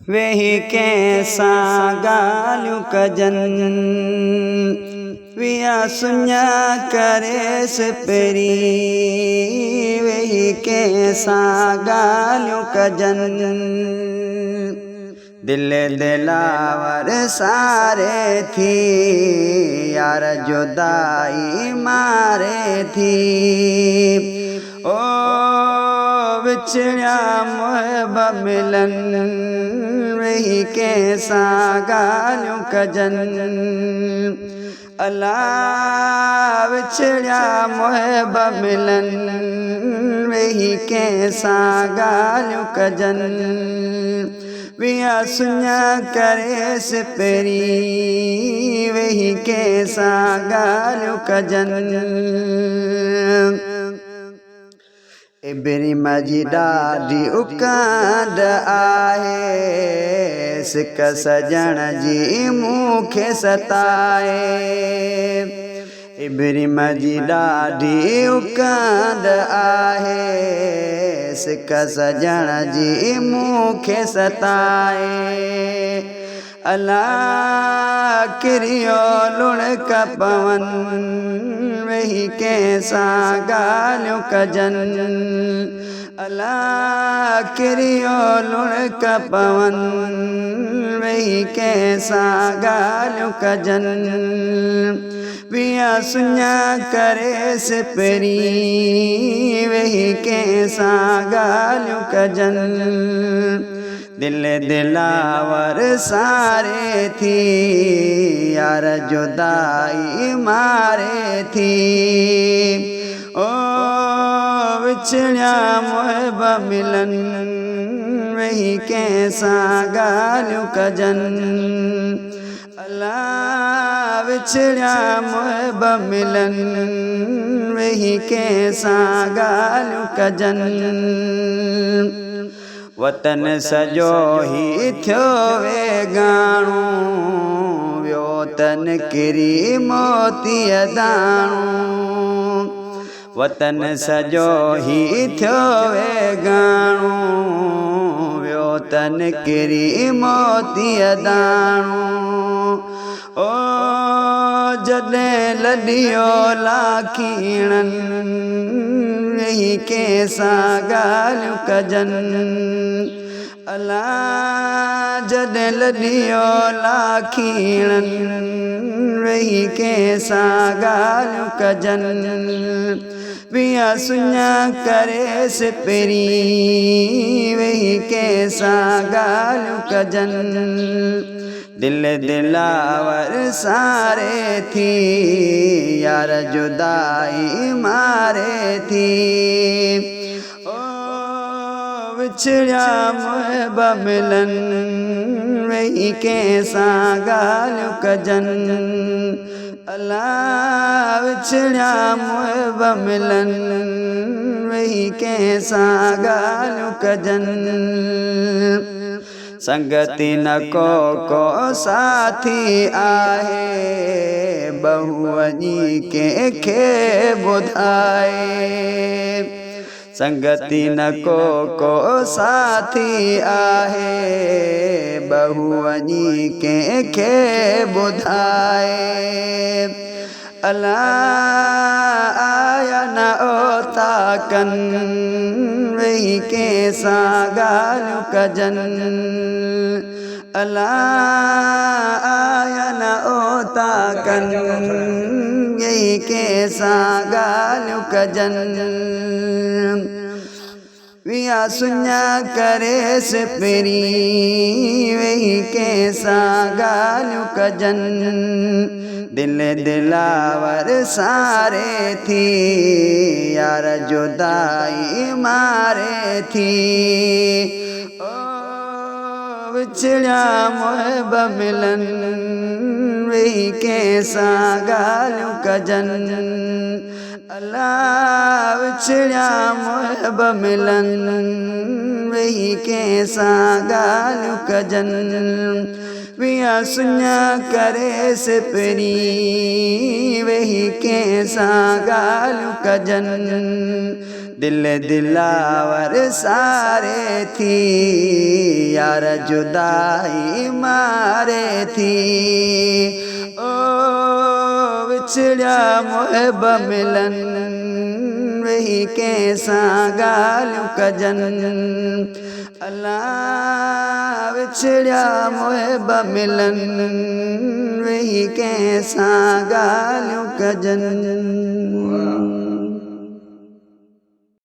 वेही कैसा गालियों कजन विया सुन्या करे से पेरी वेही कैसा गालियों कजन दिल दिलावर सारे थी यार जुदाई मारे थी ओ बिछड़ा मुहब्बत मिलन वही कैसा गालियों कजन अल्लाह बिछड़ा मुहब्बत मिलन वही कैसा गालियों कजन विया सुन्या करे से पेरी वही कैसा गालियों कजन इबरी मजिदा दी उकांड आहे सिक सजण जी मूंखे सताए इबरी मजिदा दी उकांड आहे सिक सजण जी मूंखे सताए अल्लाह किरियो लुणक पवन वही कैसा गालियों कजन अल्लाह किरियो लुणक पवन वही कैसा गालियों कजन विया सुन्या करे से पेरी वही कैसा गालियों कजन दिल दिलावर सारे थी यार जुदाई मारे थी ओ बिछड़ा मुहब्बत मिलन वही कैसा गालियों कजन अल्लाह बिछड़ा मुहब्बत मिलन वही कैसा गालियों कजन वतन सजो ही थियो वेगाणो व्यो तन किरी मोती दाणो वतन सजो ही थियो वेगाणो व्यो तन किरी मोती दाणो ओ जदे लडियो लाखीणन वही कैसा गालियों कजन अल्लाह जदे लडियो लाखीणन वही कैसा गालियों कजन विया सुन्या करे से पेरी वही कैसा गालियों कजन दिल दिलावर सारे थी यार जुदाई मारे थी ओ बिछड़ा मुहब्बत मिलन वही कैसा गालियों कजन अल्लाह बिछड़ा मुहब्बत मिलन वही कैसा गालियों कजन संगति न को साथी आहे बहुवनी के बुधाए संगति न को साथी आहे बहुवनी के बुधाए अल्लाह आया न ओता कन वही कैसा गालियों कजन अल्लाह आया न ओता कन यही कैसा गालियों कजन विया सुन्या करे से पेरी वही कैसा गालियों कजन दिल दिलावर सारे थी यार जुदाई मारे थी ओ बिछड़ा मुहब्बत मिलन वही कैसा गालियों कजन अल्लाह विछड़िया मुहिब मिलन वेही कंहिंसां ॻाल्हियूं कजन विया सुञा करे सिपरी वेही कंहिंसां ॻाल्हियूं कजन दिल दिलावर सारे थी यार जुदाई मारे थी ओ विछड़िया मुहिब मिलन वेही कंहिंसां ॻाल्हियूं कजन अल्लाह विछड़िया मुहिब मिलन वेही कंहिंसां ॻाल्हियूं कजन।